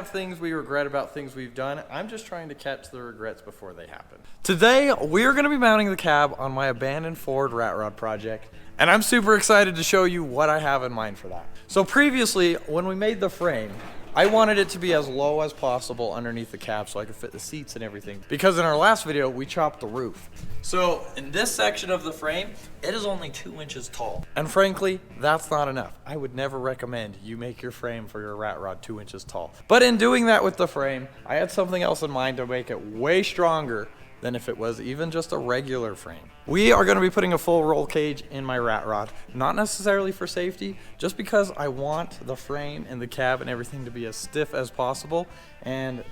have things we regret about things we've done. I'm just trying to catch the regrets before they happen. Today, we're gonna be mounting the cab on my abandoned Ford RatRod project, and I'm super excited to show you what I have in mind for that. So previously, when we made the frame, I wanted it to be as low as possible underneath the cab so I could fit the seats and everything. Because in our last video, we chopped the roof. So in this section of the frame, it is only 2 inches tall. And frankly, that's not enough. I would never recommend you make your frame for your RatRod 2 inches tall. But in doing that with the frame, I had something else in mind to make it way stronger than if it was even just a regular frame. We are gonna be putting a full roll cage in my RatRod, not necessarily for safety, just because I want the frame and the cab and everything to be as stiff as possible, and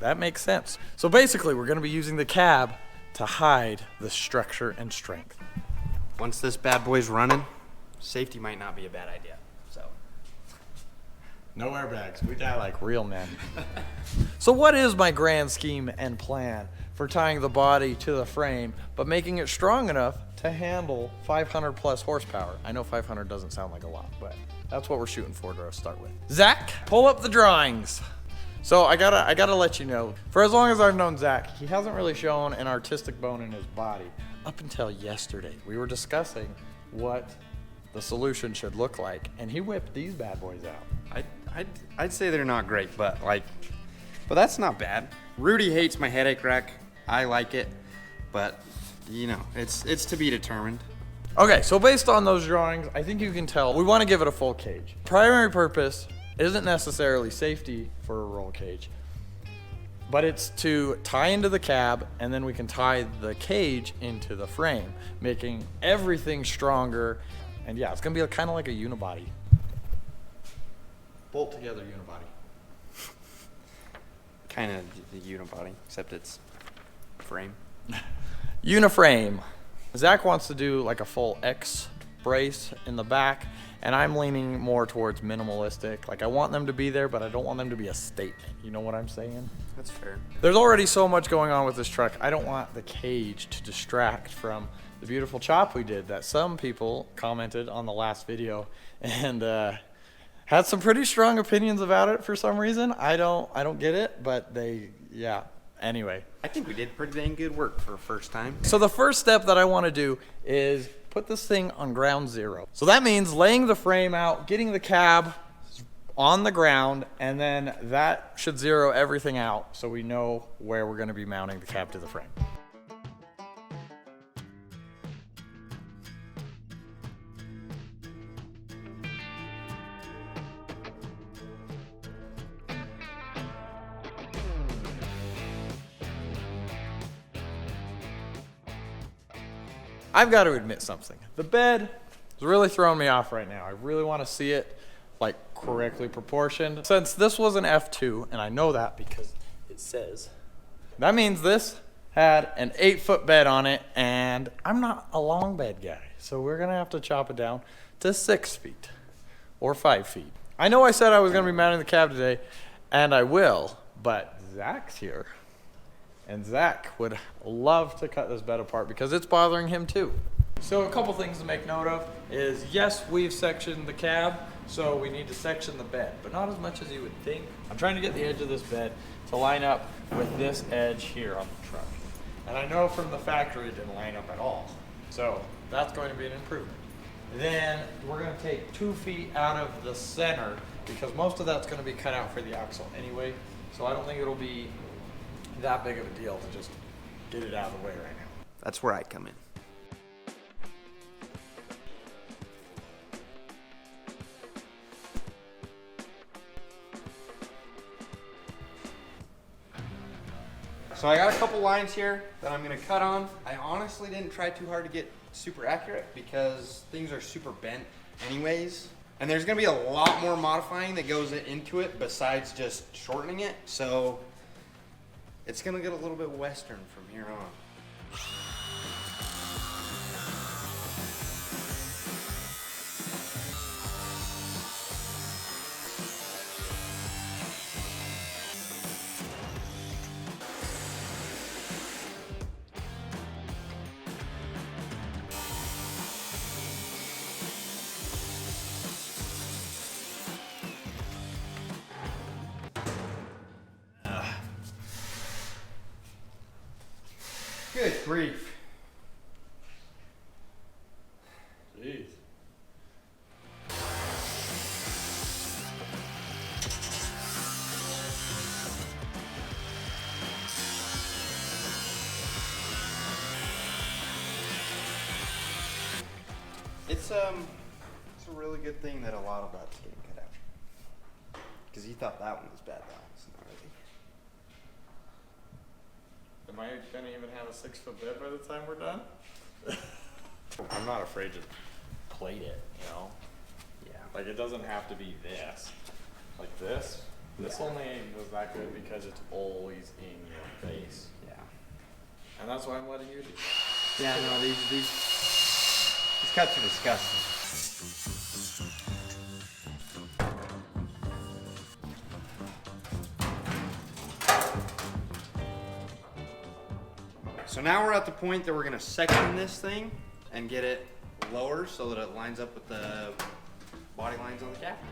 that makes sense. So basically, we're gonna be using the cab to hide the structure and strength. Once this bad boy's running, safety might not be a bad idea, so. No airbags, we die like real men. So what is my grand scheme and plan for tying the body to the frame, but making it strong enough to handle 500 plus horsepower? I know 500 doesn't sound like a lot, but that's what we're shooting for to start with. Zach, pull up the drawings. So I gotta let you know, for as long as I've known Zach, he hasn't really shown an artistic bone in his body. Up until yesterday, we were discussing what the solution should look like, and he whipped these bad boys out. I'd say they're not great, but that's not bad. Rudy hates my headache rack. I like it, but you know, it's to be determined. Okay, so based on those drawings, I think you can tell we want to give it a full cage. Primary purpose isn't necessarily safety for a roll cage, but it's to tie into the cab, and then we can tie the cage into the frame, making everything stronger. And yeah, it's gonna be kind of like a unibody. Bolt together unibody. Kind of the unibody, except it's frame. Uniframe. Zach wants to do like a full X brace in the back, and I'm leaning more towards minimalistic. Like, I want them to be there, but I don't want them to be a statement. You know what I'm saying? That's fair. There's already so much going on with this truck. I don't want the cage to distract from the beautiful chop we did that some people commented on the last video and had some pretty strong opinions about it for some reason. I don't get it, but yeah. Anyway. I think we did pretty dang good work for a first time. So the first step that I want to do is put this thing on ground zero. So that means laying the frame out, getting the cab on the ground, and then that should zero everything out so we know where we're going to be mounting the cab to the frame. I've got to admit something. The bed is really throwing me off right now. I really want to see it like correctly proportioned. Since this was an F2, and I know that because it says, that means this had an 8-foot bed on it, and I'm not a long bed guy. So we're gonna have to chop it down to 6 feet or 5 feet. I know I said I was gonna be mounting the cab today, and I will, but Zach's here. And Zach would love to cut this bed apart because it's bothering him too. So a couple things to make note of is, yes, we've sectioned the cab, so we need to section the bed, but not as much as you would think. I'm trying to get the edge of this bed to line up with this edge here on the truck. And I know from the factory it didn't line up at all. So that's going to be an improvement. Then we're going to take 2 feet out of the center because most of that's going to be cut out for the axle anyway. So I don't think it'll be that big of a deal to just get it out of the way right now. That's where I come in. So I got a couple lines here that I'm gonna cut on. I honestly didn't try too hard to get super accurate because things are super bent anyways. And there's gonna be a lot more modifying that goes into it besides just shortening it. So it's gonna get a little bit Western from here on. Good grief. Jeez. It's a really good thing that a lot of that's getting cut out. Because you thought that one was bad, that one's not really. Am I gonna even have a 6-foot bed by the time we're done? I'm not afraid to plate it, you know? Yeah. Like it doesn't have to be this. Like this. This only was that good because it's always in your face. Yeah. And that's why I'm letting you do it. Yeah, no, these cuts are disgusting. So now we're at the point that we're gonna section this thing and get it lower so that it lines up with the body lines on the cap.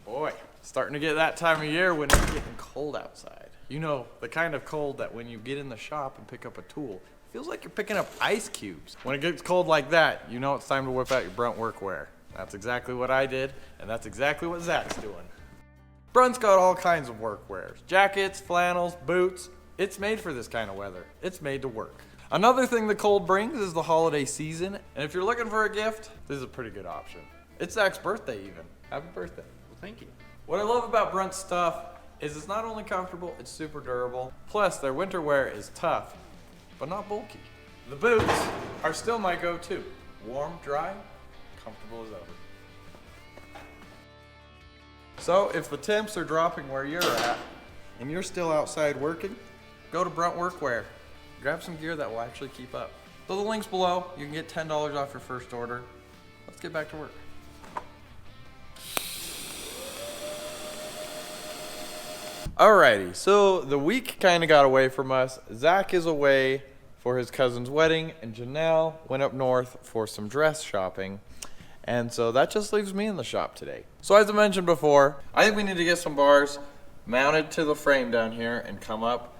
Boy, starting to get that time of year when it's getting cold outside. You know, the kind of cold that when you get in the shop and pick up a tool, it feels like you're picking up ice cubes. When it gets cold like that, you know it's time to whip out your Brunt Workwear. That's exactly what I did, and that's exactly what Zach's doing. Brunt's got all kinds of workwears. Jackets, flannels, boots. It's made for this kind of weather. It's made to work. Another thing the cold brings is the holiday season, and if you're looking for a gift, this is a pretty good option. It's Zach's birthday even. Happy birthday. Well, thank you. What I love about Brunt's stuff is it's not only comfortable, it's super durable. Plus, their winter wear is tough, but not bulky. The boots are still my go-to. Warm, dry, comfortable as ever. So, if the temps are dropping where you're at, and you're still outside working, go to Brunt Workwear. Grab some gear that will actually keep up. So the link's below. You can get $10 off your first order. Let's get back to work. Alrighty, so the week kind of got away from us. Zach is away for his cousin's wedding, and Janelle went up north for some dress shopping. And so that just leaves me in the shop today. So as I mentioned before, I think we need to get some bars mounted to the frame down here and come up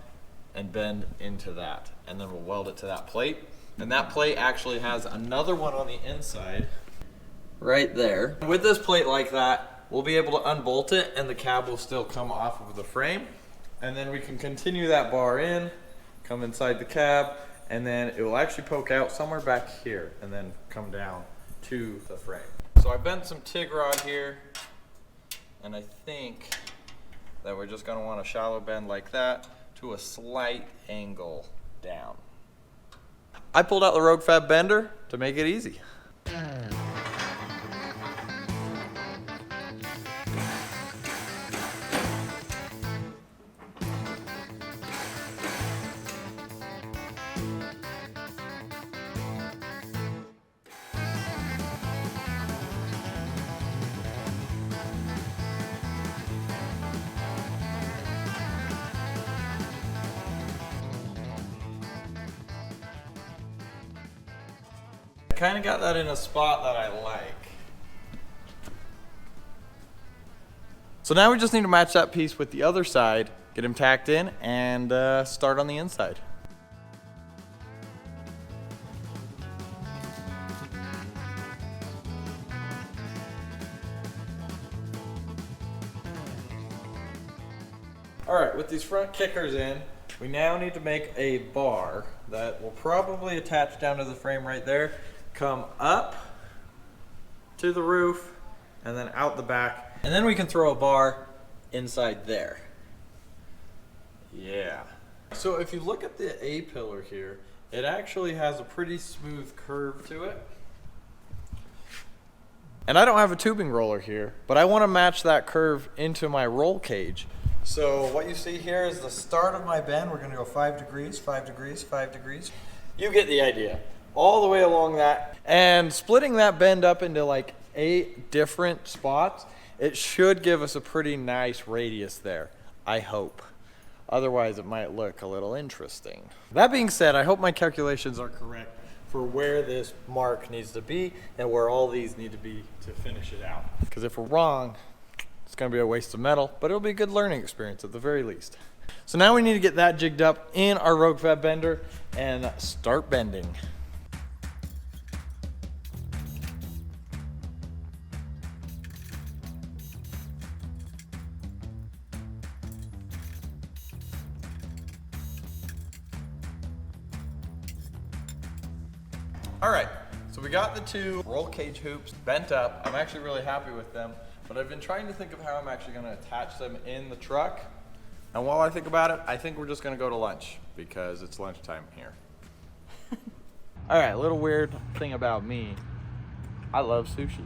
and bend into that. And then we'll weld it to that plate. And that plate actually has another one on the inside right there. With this plate like that, we'll be able to unbolt it and the cab will still come off of the frame. And then we can continue that bar in, come inside the cab, and then it will actually poke out somewhere back here and then come down to the frame. So I bent some TIG rod here, and I think that we're just gonna want a shallow bend like that to a slight angle down. I pulled out the Rogue Fab bender to make it easy. Kind of got that in a spot that I like. So now we just need to match that piece with the other side, get him tacked in, and start on the inside. All right, with these front kickers in, we now need to make a bar that will probably attach down to the frame right there, come up to the roof, and then out the back. And then we can throw a bar inside there. Yeah. So if you look at the A-pillar here, it actually has a pretty smooth curve to it. And I don't have a tubing roller here, but I want to match that curve into my roll cage. So what you see here is the start of my bend. We're going to go 5 degrees, 5 degrees, 5 degrees. You get the idea. All the way along that. And splitting that bend up into like 8 different spots, it should give us a pretty nice radius there, I hope. Otherwise, it might look a little interesting. That being said, I hope my calculations are correct for where this mark needs to be and where all these need to be to finish it out. Because if we're wrong, it's gonna be a waste of metal, but it'll be a good learning experience at the very least. So now we need to get that jigged up in our Workwear bender and start bending. All right, so we got the two roll cage hoops bent up. I'm actually really happy with them, but I've been trying to think of how I'm actually gonna attach them in the truck. And while I think about it, I think we're just gonna go to lunch because it's lunchtime here. All right, a little weird thing about me. I love sushi.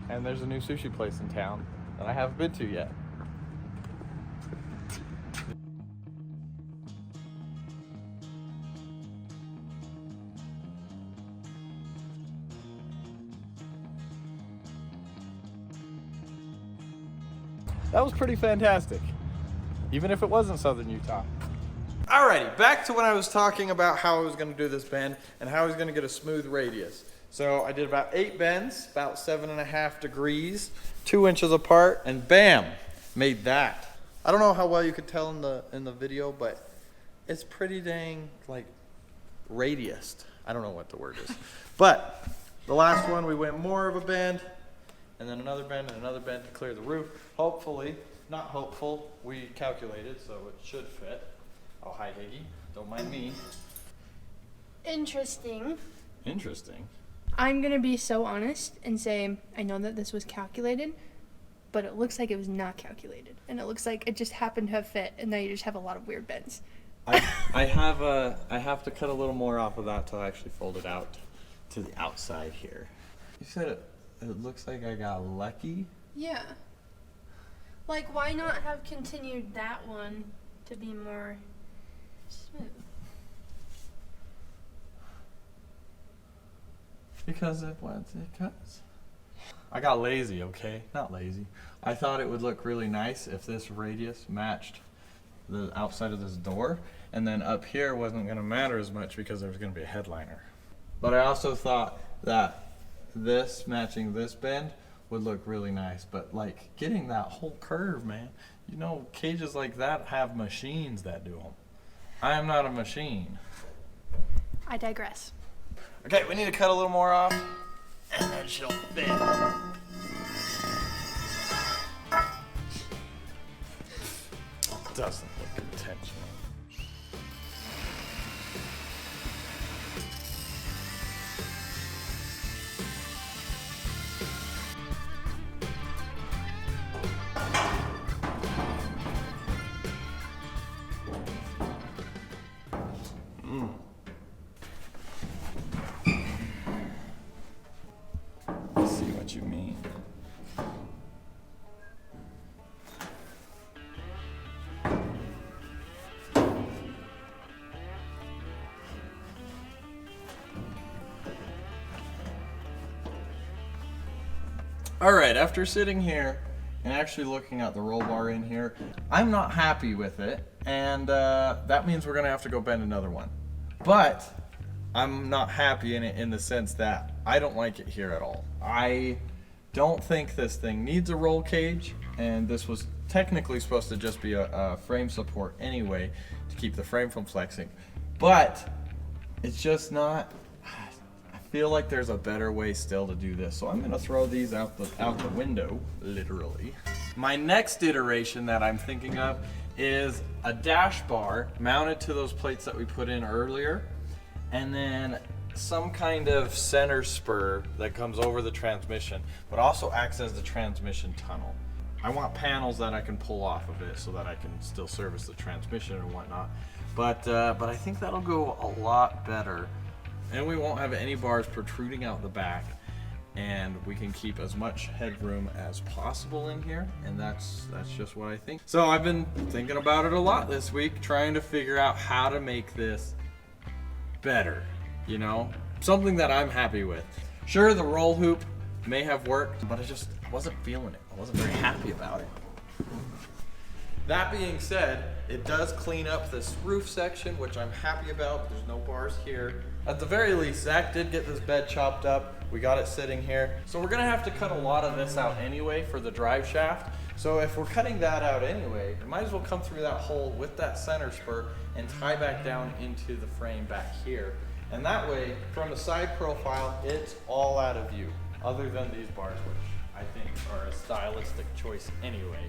And there's a new sushi place in town that I haven't been to yet. That was pretty fantastic, even if it wasn't Southern Utah. Alrighty, back to when I was talking about how I was gonna do this bend and how I was gonna get a smooth radius. So I did about 8 bends, about 7.5 degrees, 2 inches apart, and bam, made that. I don't know how well you could tell in the video, but it's pretty dang like radiused. I don't know what the word is. But the last one, we went more of a bend, and then another bend and another bend to clear the roof. Hopefully, not hopeful, we calculated, so it should fit. Oh, hi, Higgy. Don't mind me. Interesting. Interesting. I'm going to be so honest and say I know that this was calculated, but it looks like it was not calculated. And it looks like it just happened to have fit, and now you just have a lot of weird bends. I have to cut a little more off of that to actually fold it out to the outside here. You said it looks like I got lucky? Yeah. Like, why not have continued that one to be more smooth? Because it cuts. I got lazy, okay? Not lazy. I thought it would look really nice if this radius matched the outside of this door, and then up here wasn't gonna matter as much because there was gonna be a headliner. But I also thought that this matching this bend would look really nice, but like getting that whole curve, man, you know, cages like that have machines that do them. I am not a machine. I digress. Okay, we need to cut a little more off, and then she'll fit. Doesn't look intentional. I see what you mean. All right, after sitting here and actually looking at the roll bar in here, I'm not happy with it, and that means we're gonna have to go bend another one. But I'm not happy in it in the sense that I don't like it here at all. I don't think this thing needs a roll cage, and this was technically supposed to just be a frame support anyway to keep the frame from flexing, but it's just not. I feel like there's a better way still to do this, so I'm gonna throw these out the window, literally. My next iteration that I'm thinking of is a dash bar mounted to those plates that we put in earlier, and then some kind of center spur that comes over the transmission, but also acts as the transmission tunnel. I want panels that I can pull off of it so that I can still service the transmission and whatnot. But I think that'll go a lot better, and we won't have any bars protruding out the back, and we can keep as much headroom as possible in here, and that's just what I think. So I've been thinking about it a lot this week, trying to figure out how to make this better, you know? Something that I'm happy with. Sure, the roll hoop may have worked, but I wasn't feeling it. I wasn't very happy about it. That being said, it does clean up this roof section, which I'm happy about. There's no bars here. At the very least, Zach did get this bed chopped up. We got it sitting here. So we're gonna have to cut a lot of this out anyway for the drive shaft. So if we're cutting that out anyway, it might as well come through that hole with that center spur and tie back down into the frame back here. And that way, from the side profile, it's all out of view, other than these bars, which I think are a stylistic choice anyway.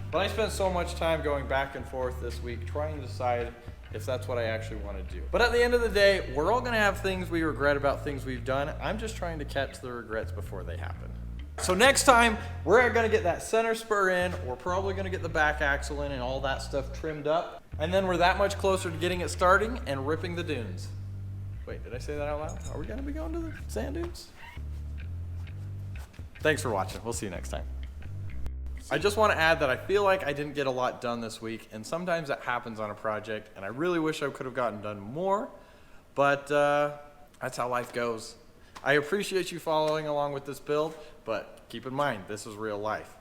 But I spent so much time going back and forth this week trying to decide if that's what I actually want to do. But at the end of the day, we're all gonna have things we regret about things we've done. I'm just trying to catch the regrets before they happen. So next time, we're gonna get that center spur in, we're probably gonna get the back axle in and all that stuff trimmed up. And then we're that much closer to getting it starting and ripping the dunes. Wait, did I say that out loud? Are we gonna be going to the sand dunes? Thanks for watching. We'll see you next time. I just want to add that I feel like I didn't get a lot done this week, and sometimes that happens on a project, and I really wish I could have gotten done more, but that's how life goes. I appreciate you following along with this build, but keep in mind, this is real life.